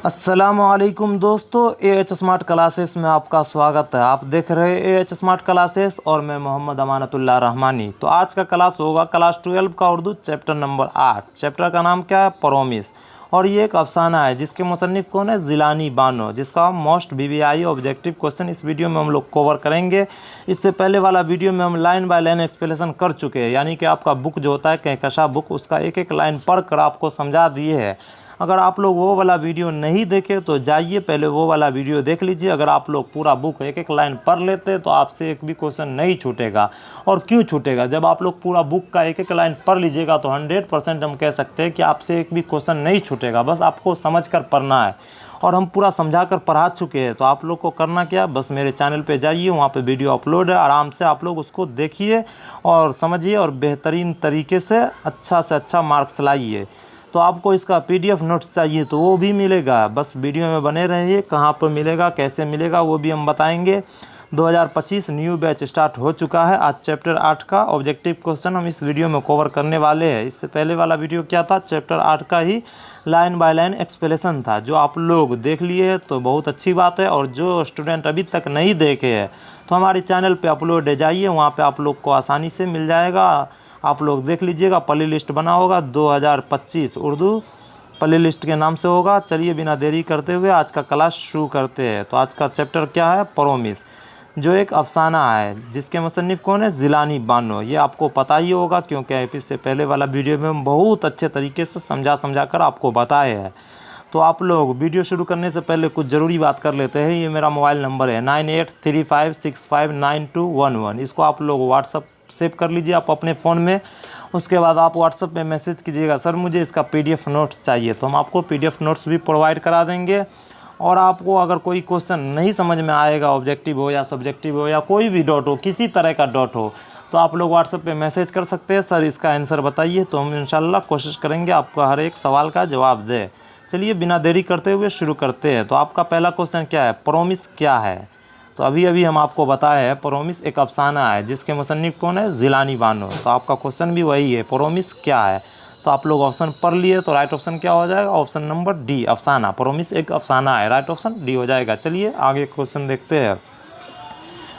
अस्सलामुअलैकुम दोस्तों, AH smart classes में आपका स्वागत है। आप देख रहे हैं एएच स्मार्ट क्लासेस और मैं मोहम्मद अमानतुल्लाह रहमानी। तो आज का क्लास होगा क्लास 12 का उर्दू चैप्टर नंबर 8। चैप्टर का नाम क्या है? प्रोमिस। और ये एक अफसाना है जिसके मुसन्निफ कौन है? जिलानी बानो, जिसका मोस्ट वीवीआई ऑब्जेक्टिव क्वेश्चन इस वीडियो में हम लोग कवर करेंगे। इससे पहले वाला वीडियो में हम लाइन बाय लाइन एक्सप्लेनेशन कर चुके हैं, यानी कि आपका बुक जो होता है कहकशा बुक, उसका एक एक लाइन पढ़ कर आपको समझा दिए है। अगर आप लोग वो वाला वीडियो नहीं देखे तो जाइए पहले वो वाला वीडियो देख लीजिए। अगर आप लोग पूरा बुक एक एक लाइन पढ़ लेते तो आपसे एक भी क्वेश्चन नहीं छूटेगा। और क्यों छूटेगा? जब आप लोग पूरा बुक का एक एक लाइन पढ़ लीजिएगा तो 100% हम कह सकते हैं कि आपसे एक भी क्वेश्चन नहीं छूटेगा। बस आपको समझ कर पढ़ना है और हम पूरा समझा कर पढ़ा चुके हैं। तो आप लोग को करना क्या, बस मेरे चैनल पे जाइए, वहाँ पे वीडियो अपलोड है, आराम से आप लोग उसको देखिए और समझिए और बेहतरीन तरीके से अच्छा मार्क्स लाइए। तो आपको इसका पीडीएफ नोट्स चाहिए तो वो भी मिलेगा, बस वीडियो में बने रहिए। कहाँ पर मिलेगा, कैसे मिलेगा, वो भी हम बताएंगे। 2025 न्यू बैच स्टार्ट हो चुका है। आज चैप्टर 8 का ऑब्जेक्टिव क्वेश्चन हम इस वीडियो में कवर करने वाले हैं। इससे पहले वाला वीडियो क्या था? चैप्टर 8 का ही लाइन बाय लाइन एक्सप्लेनेशन था, जो आप लोग देख लिए तो बहुत अच्छी बात है। और जो स्टूडेंट अभी तक नहीं देखे हैं तो हमारे चैनल पर अपलोड है, जाइए वहाँ पर आप लोग को आसानी से मिल जाएगा। आप लोग देख लीजिएगा, प्ले लिस्ट बना होगा 2025 उर्दू प्ले लिस्ट के नाम से होगा। चलिए बिना देरी करते हुए आज का क्लास शुरू करते हैं। तो आज का चैप्टर क्या है? प्रोमिस, जो एक अफसाना है जिसके मुसन्निफ कौन है? जिलानी बानो। ये आपको पता ही होगा क्योंकि इससे पहले वाला वीडियो में हम बहुत अच्छे तरीके से समझा कर आपको बताए हैं। तो आप लोग वीडियो शुरू करने से पहले कुछ ज़रूरी बात कर लेते हैं। ये मेरा मोबाइल नंबर है 9835659211। इसको आप लोग व्हाट्सअप सेव कर लीजिए आप अपने फ़ोन में। उसके बाद आप व्हाट्सअप पे मैसेज कीजिएगा, सर मुझे इसका पीडीएफ नोट्स चाहिए, तो हम आपको पीडीएफ नोट्स भी प्रोवाइड करा देंगे। और आपको अगर कोई क्वेश्चन नहीं समझ में आएगा, ऑब्जेक्टिव हो या सब्जेक्टिव हो या कोई भी डॉट हो, किसी तरह का डॉट हो, तो आप लोग व्हाट्सएप पे मैसेज कर सकते हैं, सर इसका आंसर बताइए। तो हम इंशाल्लाह कोशिश करेंगे आपका हर एक सवाल का जवाब दें। चलिए बिना देरी करते हुए शुरू करते हैं। तो आपका पहला क्वेश्चन क्या है? प्रोमिस क्या है? तो अभी हम आपको बताए हैं प्रोमिस एक अफसाना है जिसके मुसन्निफ कौन है? जिलानी बानो। तो आपका क्वेश्चन भी वही है, प्रोमिस क्या है। तो आप लोग ऑप्शन पढ़ लिए तो राइट ऑप्शन क्या हो जाएगा? ऑप्शन नंबर डी, अफसाना। प्रोमिस एक अफसाना है, राइट ऑप्शन डी हो जाएगा। चलिए आगे क्वेश्चन देखते हैं।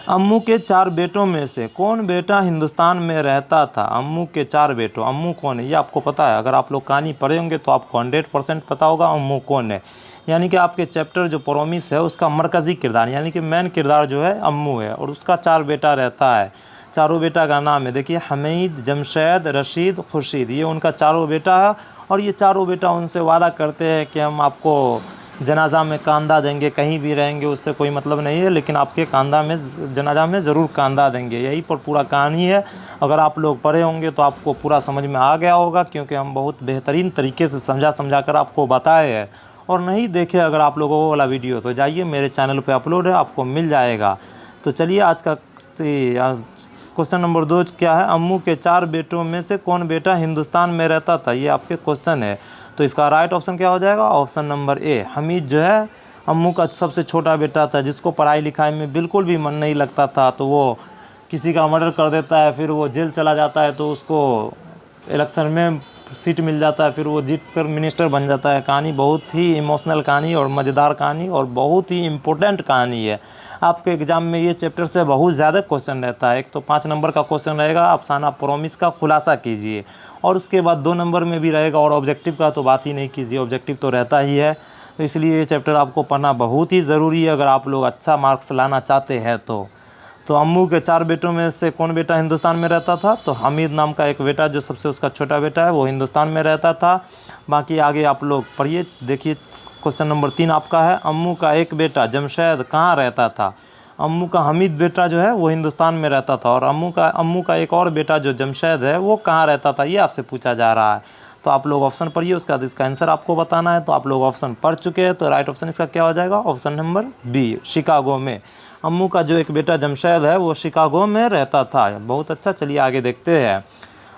अम्मू के 4 बेटों में से कौन बेटा हिंदुस्तान में रहता था? अम्मू के 4 बेटों, अम्मू कौन है ये आपको पता है? अगर आप लोग कहानी पढ़े होंगे तो आपको 100% पता होगा अम्मू कौन है। यानी कि आपके चैप्टर जो प्रोमिस है उसका मरकज़ी किरदार यानी कि मेन किरदार जो है अम्मू है, और उसका 4 बेटा रहता है। चारों बेटा का नाम है, देखिए, हमीद, जमशेद, रशीद, खुर्शीद। ये उनका चारों बेटा है। और ये चारों बेटा उनसे वादा करते हैं कि हम आपको जनाजा में कांदा देंगे, कहीं भी रहेंगे उससे कोई मतलब नहीं है, लेकिन आपके कांदा में, जनाजा में ज़रूर कांदा देंगे। यही पर पूरा कहानी है। अगर आप लोग पढ़े होंगे तो आपको पूरा समझ में आ गया होगा, क्योंकि हम बहुत बेहतरीन तरीके से समझा कर आपको बताए हैं। और नहीं देखे अगर आप लोगों वो वाला वीडियो तो जाइए मेरे चैनल पे अपलोड है, आपको मिल जाएगा। तो चलिए आज का क्वेश्चन नंबर 2 क्या है? अम्मू के 4 बेटों में से कौन बेटा हिंदुस्तान में रहता था? ये आपके क्वेश्चन है। तो इसका राइट ऑप्शन क्या हो जाएगा? ऑप्शन नंबर ए, हमीद जो है अम्मू का सबसे छोटा बेटा था, जिसको पढ़ाई लिखाई में बिल्कुल भी मन नहीं लगता था। तो वो किसी का मर्डर कर देता है, फिर वो जेल चला जाता है, तो उसको इलेक्शन में सीट मिल जाता है, फिर वो जीत कर मिनिस्टर बन जाता है। कहानी बहुत ही इमोशनल कहानी और मज़ेदार कहानी और बहुत ही इम्पोर्टेंट कहानी है। आपके एग्ज़ाम में ये चैप्टर से बहुत ज़्यादा क्वेश्चन रहता है। एक तो 5 नंबर का क्वेश्चन रहेगा, अफसाना प्रोमिस का खुलासा कीजिए, और उसके बाद 2 नंबर में भी रहेगा। और ऑब्जेक्टिव का तो बात ही नहीं कीजिए, ऑब्जेक्टिव तो रहता ही है। तो इसलिए ये चैप्टर आपको पढ़ना बहुत ही ज़रूरी है अगर आप लोग अच्छा मार्क्स लाना चाहते हैं। तो अम्मू के 4 बेटों में से कौन बेटा हिंदुस्तान में रहता था? तो हमीद नाम का एक बेटा, जो सबसे उसका छोटा बेटा है, वो हिंदुस्तान में रहता था। बाकी आगे आप लोग पढ़िए। देखिए क्वेश्चन नंबर 3 आपका है, अम्मू का एक बेटा जमशेद कहाँ रहता था? अम्मू का हमीद बेटा जो है वो हिंदुस्तान में रहता था, और अम्मू का एक और बेटा जो जमशेद है वो कहाँ रहता था, ये आपसे पूछा जा रहा है। तो आप लोग ऑप्शन पढ़िए, उसके बाद इसका आंसर आपको बताना है। तो आप लोग ऑप्शन पढ़ चुके हैं, तो राइट ऑप्शन इसका क्या हो जाएगा? ऑप्शन नंबर बी, शिकागो में। अम्मू का जो एक बेटा जमशेद है वो शिकागो में रहता था। बहुत अच्छा, चलिए आगे देखते हैं।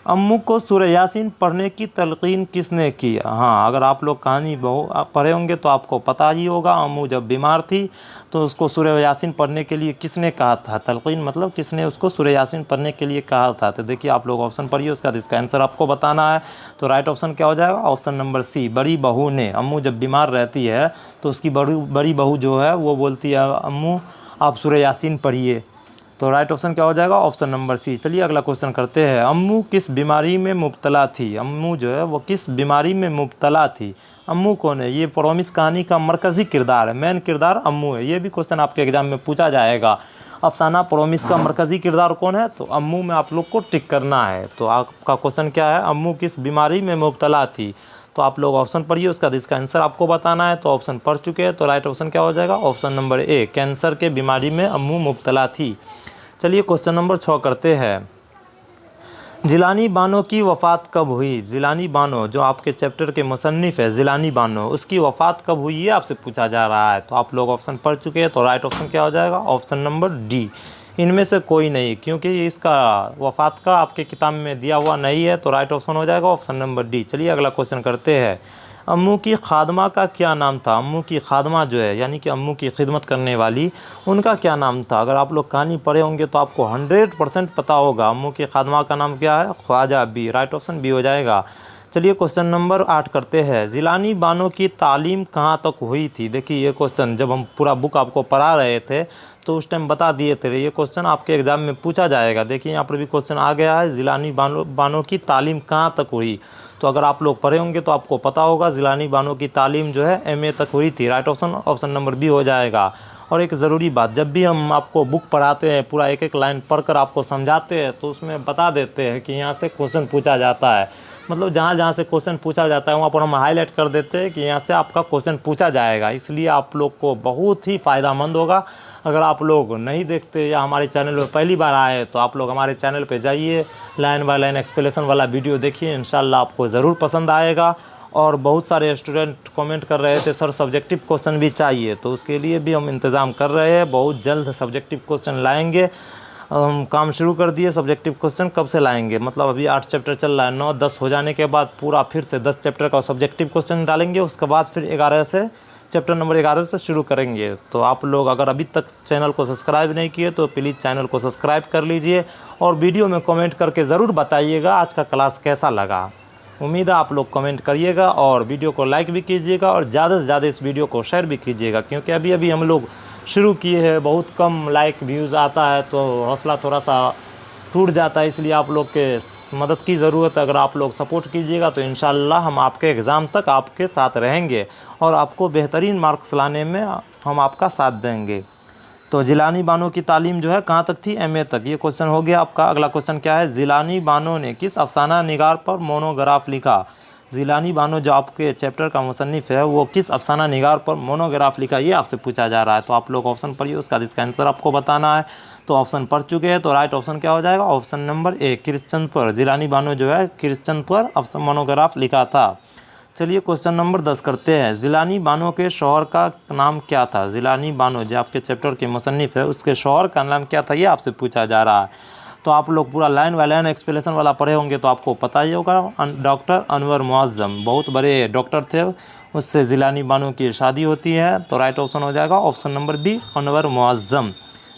अम्मू को सूरह यासीन पढ़ने की तलकीन किसने की? हाँ, अगर आप लोग कहानी पढ़े होंगे तो आपको पता ही होगा। अम्मू जब बीमार थी तो उसको सूरह यासीन पढ़ने के लिए किसने कहा था? तलकीन मतलब किसने उसको सूरह यासीन पढ़ने के लिए कहा था? तो देखिए आप लोग ऑप्शन पढ़िए, उसका इसका आंसर आपको बताना है। तो राइट ऑप्शन क्या हो जाएगा? ऑप्शन नंबर सी, बड़ी बहू ने। अम्मू जब बीमार रहती है तो उसकी बड़ी बहू जो है वो बोलती है अम्मू आप सूरह यासीन पढ़िए। तो राइट ऑप्शन क्या हो जाएगा? Option number C. चलिए अगला क्वेश्चन करते हैं। अम्मू किस बीमारी में मुब्तला थी? अम्मू जो है वो किस बीमारी में मुब्तला थी? अम्मू कौन है? ये प्रॉमिस कहानी का मरकज़ी किरदार है, मेन किरदार अम्मू है। ये भी क्वेश्चन आपके एग्जाम में पूछा जाएगा। अफसाना प्रॉमिस का मरकज़ी किरदार कौन है? तो अम्मू में आप लोग को टिक करना है। तो आपका क्वेश्चन क्या है? अम्मू किस बीमारी में मुब्तला थी? तो आप लोग ऑप्शन पढ़िए, उसका इसका आंसर आपको बताना है। तो ऑप्शन पढ़ चुके हैं, तो राइट ऑप्शन क्या हो जाएगा? ऑप्शन नंबर ए, कैंसर के बीमारी में अम्मू मुब्तला थी। चलिए क्वेश्चन नंबर 6 करते हैं। जिलानी बानो की वफ़ात कब हुई? जिलानी बानो जो आपके चैप्टर के मुसन्निफ़ है, जिलानी बानो, उसकी वफ़ात कब हुई ये आपसे पूछा जा रहा है। तो आप लोग ऑप्शन पढ़ चुके हैं, तो राइट ऑप्शन क्या हो जाएगा? ऑप्शन नंबर डी, इनमें से कोई नहीं, क्योंकि इसका वफ़ात का आपके किताब में दिया हुआ नहीं है। तो राइट ऑप्शन हो जाएगा ऑप्शन नंबर डी। चलिए अगला क्वेश्चन करते हैं। अम्मू की खादमा का क्या नाम था? अम्मू की खादमा जो है यानी कि अम्मू की खिदमत करने वाली, उनका क्या नाम था? अगर आप लोग कहानी पढ़े होंगे तो आपको 100% पता होगा। अम्मू की खादमा का नाम क्या है? Khwaja B. Right option B हो जाएगा। चलिए क्वेश्चन नंबर 8 करते हैं। जिलानी बानो की तालीम कहाँ तक हुई थी? देखिए ये क्वेश्चन जब हम पूरा बुक आपको पढ़ा रहे थे तो उस टाइम बता दिए थे, ये क्वेश्चन आपके एग्ज़ाम में पूछा जाएगा। देखिए यहाँ पर भी क्वेश्चन आ गया है, जिलानी बानो की तालीम कहाँ तक हुई? तो अगर आप लोग पढ़े होंगे तो आपको पता होगा जिलानी बानो की तालीम जो है एमए तक हुई थी। राइट ऑप्शन नंबर बी हो जाएगा। और एक ज़रूरी बात, जब भी हम आपको बुक पढ़ाते हैं, पूरा एक एक लाइन पढ़कर आपको समझाते हैं, तो उसमें बता देते हैं कि यहाँ से क्वेश्चन पूछा जाता है। मतलब जहाँ जहाँ से क्वेश्चन पूछा जाता है वहाँ पर हम हाईलाइट कर देते हैं कि यहाँ से आपका क्वेश्चन पूछा जाएगा। इसलिए आप लोग को बहुत ही फ़ायदेमंद होगा। अगर आप लोग नहीं देखते या हमारे चैनल पर पहली बार आए तो आप लोग हमारे चैनल पे जाइए, लाइन बाय लाइन एक्सप्लेनेशन वाला वीडियो देखिए, इंशाल्लाह आपको ज़रूर पसंद आएगा। और बहुत सारे स्टूडेंट कमेंट कर रहे थे सर सब्जेक्टिव क्वेश्चन भी चाहिए, तो उसके लिए भी हम इंतज़ाम कर रहे हैं। बहुत जल्द सब्जेक्टिव क्वेश्चन लाएंगे। काम शुरू कर दिए। सब्जेक्टिव क्वेश्चन कब से लाएंगे? मतलब अभी 8 चैप्टर चल रहा है, 9-10 हो जाने के बाद पूरा फिर से 10 चैप्टर का सब्जेक्टिव क्वेश्चन डालेंगे। उसके बाद फिर 11 से चैप्टर नंबर 11 से शुरू करेंगे। तो आप लोग अगर अभी तक चैनल को सब्सक्राइब नहीं किए तो प्लीज़ चैनल को सब्सक्राइब कर लीजिए और वीडियो में कमेंट करके ज़रूर बताइएगा आज का क्लास कैसा लगा। उम्मीद है आप लोग कमेंट करिएगा और वीडियो को लाइक भी कीजिएगा और ज़्यादा से ज़्यादा इस वीडियो को शेयर भी कीजिएगा, क्योंकि अभी अभी हम लोग शुरू किए हैं, बहुत कम लाइक व्यूज़ आता है तो हौसला थोड़ा सा टूट जाता है। इसलिए आप लोग के मदद की ज़रूरत है। अगर आप लोग सपोर्ट कीजिएगा तो इंशाल्लाह हम आपके एग्ज़ाम तक आपके साथ रहेंगे और आपको बेहतरीन मार्क्स लाने में हम आपका साथ देंगे। तो जिलानी बानो की तालीम जो है कहाँ तक थी? एमए तक। ये क्वेश्चन हो गया आपका। अगला क्वेश्चन क्या है? जिलानी बानो ने किस अफसाना निगार पर मोनोग्राफ लिखा? जिलानी बानो जो आपके चैप्टर का मुसन्निफ़ है वो किस अफसाना निगार पर मोनोग्राफ लिखा, ये आपसे पूछा जा रहा है। तो आप लोग ऑप्शन पढ़िए, उसका इसका आंसर आपको बताना है। तो ऑप्शन पढ़ चुके हैं, तो राइट ऑप्शन क्या हो जाएगा? ऑप्शन नंबर ए, क्रिश्चियन पर। जिलानी बानो जो है क्रिश्चियन पर मोनोग्राफ लिखा था। चलिए क्वेश्चन नंबर 10 करते हैं। जिलानी बानो के शौहर का नाम क्या था? जिलानी बानो जो आपके चैप्टर के मुसन्निफ़ है उसके शौहर का नाम क्या था, ये आपसे पूछा जा रहा है। तो आप लोग पूरा लाइन बाय लाइन एक्सप्लेनेशन वाला पढ़े होंगे तो आपको पता ही होगा। डॉक्टर अनवर मुअज़्ज़म बहुत बड़े डॉक्टर थे, उससे जिलानी बानो की शादी होती है। तो राइट ऑप्शन हो जाएगा option number B, Anwar Muazzam.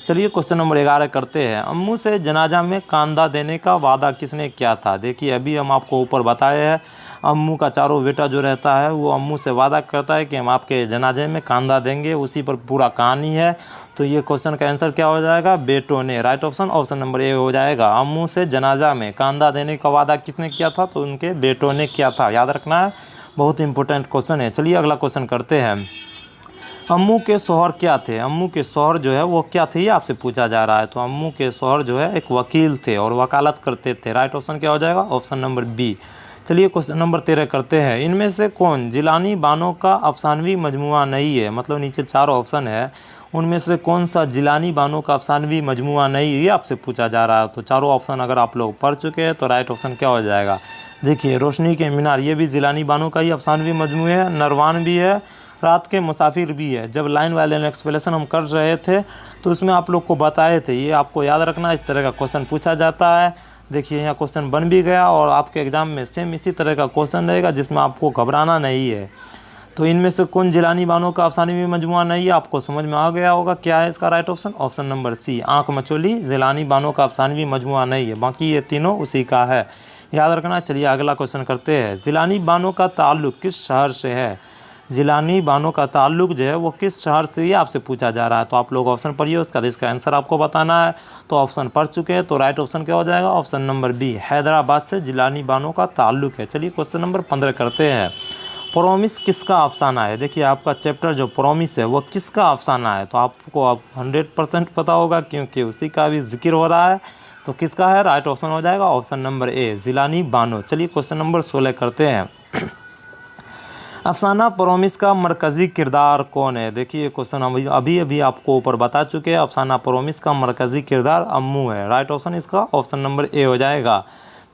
चलिए क्वेश्चन नंबर 11 करते हैं। अम्मू से जनाजा में कांदा देने का वादा किसने किया था? देखिए अभी हम आपको ऊपर बताए हैं, अम्मू का चारों बेटा जो रहता है वो अम्मू से वादा करता है कि हम आपके जनाजे में कांदा देंगे, उसी पर पूरा कहानी है। तो ये क्वेश्चन का आंसर क्या हो जाएगा? बेटों ने। राइट ऑप्शन नंबर ए हो जाएगा। अम्मू से जनाजा में कांदा देने का वादा किसने किया था? तो उनके बेटों ने किया था। याद रखना है, बहुत इंपॉर्टेंट क्वेश्चन है। चलिए अगला क्वेश्चन करते हैं। अम्मू के शौहर क्या थे? अम्मू के शौहर जो है वो क्या थे, ये आपसे पूछा जा रहा है। तो अम्मू के शौहर जो है एक वकील थे और वकालत करते थे। राइट ऑप्शन क्या हो जाएगा? Option number B. चलिए क्वेश्चन नंबर 13 करते हैं। इनमें से कौन जिलानी बानो का अफसानवी मजमुआ नहीं है? मतलब नीचे 4 ऑप्शन है, उनमें से कौन सा जिलानी बानो का अफसानवी मजमुआ नहीं है, ये आपसे पूछा जा रहा है। तो चारों ऑप्शन अगर आप लोग पढ़ चुके हैं तो राइट ऑप्शन क्या हो जाएगा? देखिए रोशनी के मीनार, ये भी जिलानी बानो का ही अफसानवी मजमुआ है। नरवान भी है, रात के मुसाफिर भी है। जब लाइन बाय लाइन एक्सप्लेनेशन हम कर रहे थे तो उसमें आप लोग को बताए थे, ये आपको याद रखना, इस तरह का क्वेश्चन पूछा जाता है। देखिए यहाँ क्वेश्चन बन भी गया और आपके एग्ज़ाम में सेम इसी तरह का क्वेश्चन रहेगा जिसमें आपको घबराना नहीं है। तो इनमें से कौन जिलानी बानों का अफसानवी मजमुआ नहीं है, आपको समझ में आ गया होगा क्या है इसका right option. Option number C, Aankh Micholi Jilani बानों का अफसानवी मजमुआ नहीं है, बाकी ये तीनों उसी का है, याद रखना। चलिए अगला क्वेश्चन करते हैं। जिलानी बानों का ताल्लुक़ किस शहर से है? जिलानी बानों का ताल्लुक़ जो है वो किस शहर से ही आपसे पूछा जा रहा है। तो आप लोग ऑप्शन पढ़िए, उसका इसका आंसर आपको बताना है। तो ऑप्शन पढ़ चुके हैं तो राइट ऑप्शन क्या हो जाएगा? ऑप्शन नंबर बी, हैदराबाद से जिलानी बानों का ताल्लुक़ है। चलिए क्वेश्चन नंबर 15 करते हैं। प्रोमिस किसका अफसाना है? देखिए आपका चैप्टर जो प्रोमिस है वो किसका अफसाना है, तो आपको अब 100% पता होगा क्योंकि उसी का भी जिक्र हो रहा है। तो किसका है? राइट ऑप्शन हो जाएगा option number A, Jilani Bano. चलिए क्वेश्चन नंबर 16 करते हैं। अफसाना प्रोमिस का मरकज़ी किरदार कौन है? देखिए क्वेश्चन हम अभी आपको ऊपर बता चुके हैं। अफसाना प्रोमिस का मरकज़ी किरदार अम्मू है, राइट ऑप्शन इसका ऑप्शन नंबर ए हो जाएगा।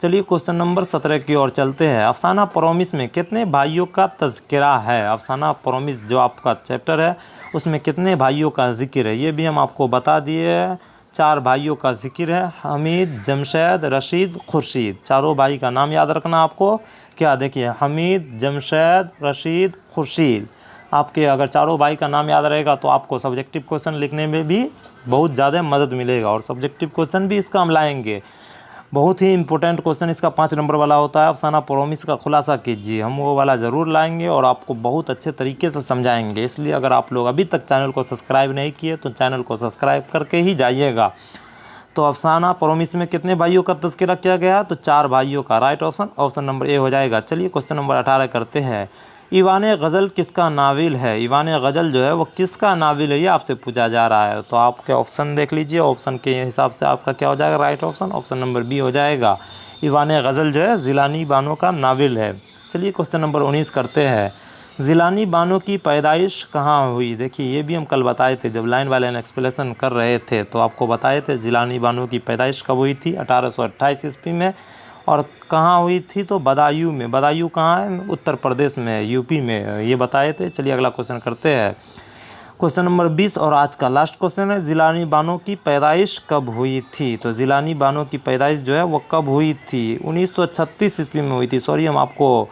चलिए क्वेश्चन नंबर 17 की ओर चलते हैं। अफसाना प्रोमिस में कितने भाइयों का तज़किरा है? अफसाना प्रोमिस जो आपका चैप्टर है उसमें कितने भाइयों का जिक्र है, ये भी हम आपको बता दिए हैं। 4 भाइयों का जिक्र है, हमीद, जमशेद, रशीद, खुर्शीद। चारों भाई का नाम याद रखना आपको। क्या देखिए, हमीद, जमशेद, रशीद, खुर्शीद। आपके अगर चारों भाई का नाम याद रहेगा तो आपको सब्जेक्टिव क्वेश्चन लिखने में भी बहुत ज़्यादा मदद मिलेगा और सब्जेक्टिव क्वेश्चन भी इसका हम लाएंगे। बहुत ही इंपॉर्टेंट क्वेश्चन इसका 5 नंबर वाला होता है, अफसाना प्रोमिस का खुलासा कीजिए। हम वो वाला ज़रूर लाएंगे और आपको बहुत अच्छे तरीके से समझाएंगे। इसलिए अगर आप लोग अभी तक चैनल को सब्सक्राइब नहीं किए तो चैनल को सब्सक्राइब करके ही जाइएगा। तो अफसाना प्रोमिस में कितने भाइयों का तज़किरा किया गया? तो 4 भाइयों का, right option option number A हो जाएगा। चलिए क्वेश्चन नंबर 18 करते हैं। ईवान गज़ल किसका नाविल है? ईवान गज़ल जो है वो किसका नाविल है, ये आपसे पूछा जा रहा है। तो आपके ऑप्शन देख लीजिए, ऑप्शन के हिसाब से आपका क्या हो जाएगा right option, option number B हो जाएगा। ईवान गज़ल जो है जिलानी बानो का नाविल है। चलिए क्वेश्चन नंबर 19 करते हैं। जिलानी बानो की पैदाइश कहाँ हुई? देखिए ये भी हम कल बताए थे जब लाइन वाले एक्सप्लेनेशन कर रहे थे, तो आपको बताए थे जिलानी बानो की पैदाइश कब हुई थी? 1828 ईस्वी में। और कहाँ हुई थी? तो बदायूं में। बदायूं कहाँ है? उत्तर प्रदेश में, यूपी में, ये बताए थे। चलिए अगला क्वेश्चन करते हैं। क्वेश्चन नंबर 20 और आज का लास्ट क्वेश्चन है, जिलानी बानो की पैदाइश कब हुई थी? तो जिलानी बानो की पैदाइश जो है वो कब हुई थी? 1936 ईस्वी में हुई थी। सॉरी, हम आपको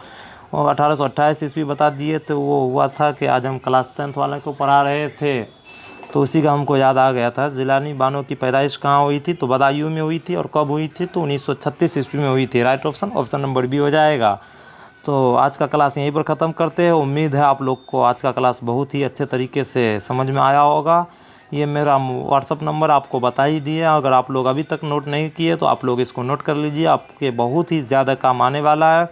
1828 ईस्वी बता दिए थे। वो हुआ था कि आज हम क्लास 10th वाले को पढ़ा रहे थे तो उसी का हमको याद आ गया था। जिलानी बानो की पैदाइश कहाँ हुई थी? तो बदायूं में हुई थी। और कब हुई थी? तो 1936 ईस्वी में हुई थी, right option option number B हो जाएगा। तो आज का क्लास यहीं पर ख़त्म करते हैं। उम्मीद है आप लोग को आज का क्लास बहुत ही अच्छे तरीके से समझ में आया होगा। ये मेरा व्हाट्सअप नंबर आपको बता ही दिया। अगर आप लोग अभी तक नोट नहीं किए तो आप लोग इसको नोट कर लीजिए, आपके बहुत ही ज़्यादा काम आने वाला है।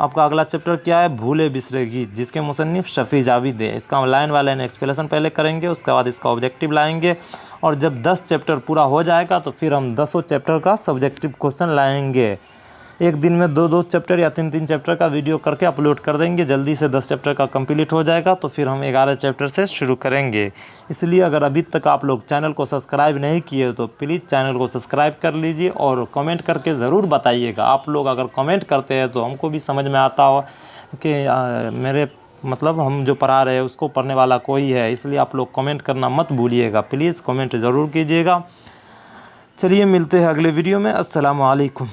आपका अगला चैप्टर क्या है? भूले बिसरे गीत, जिसके मुसन्निफ़ शफ़ी जावेद है। इसका हम लाइन बाय लाइन एक्सप्लेनेशन पहले करेंगे, उसके बाद इसका ऑब्जेक्टिव लाएंगे। और जब 10 चैप्टर पूरा हो जाएगा तो फिर हम 10 चैप्टर का सब्जेक्टिव क्वेश्चन लाएंगे। एक दिन में 2-2 चैप्टर या 3-3 चैप्टर का वीडियो करके अपलोड कर देंगे। जल्दी से 10 चैप्टर का कंप्लीट हो जाएगा तो फिर हम 11 चैप्टर से शुरू करेंगे। इसलिए अगर अभी तक आप लोग चैनल को सब्सक्राइब नहीं किए तो प्लीज़ चैनल को सब्सक्राइब कर लीजिए और कमेंट करके ज़रूर बताइएगा। आप लोग अगर कमेंट करते हैं तो हमको भी समझ में आता हो कि मेरे मतलब हम जो पढ़ा रहे हैं उसको पढ़ने वाला कोई है। इसलिए आप लोग कमेंट करना मत भूलिएगा, प्लीज़ कमेंट ज़रूर कीजिएगा। चलिए मिलते हैं अगले वीडियो में। अस्सलाम वालेकुम।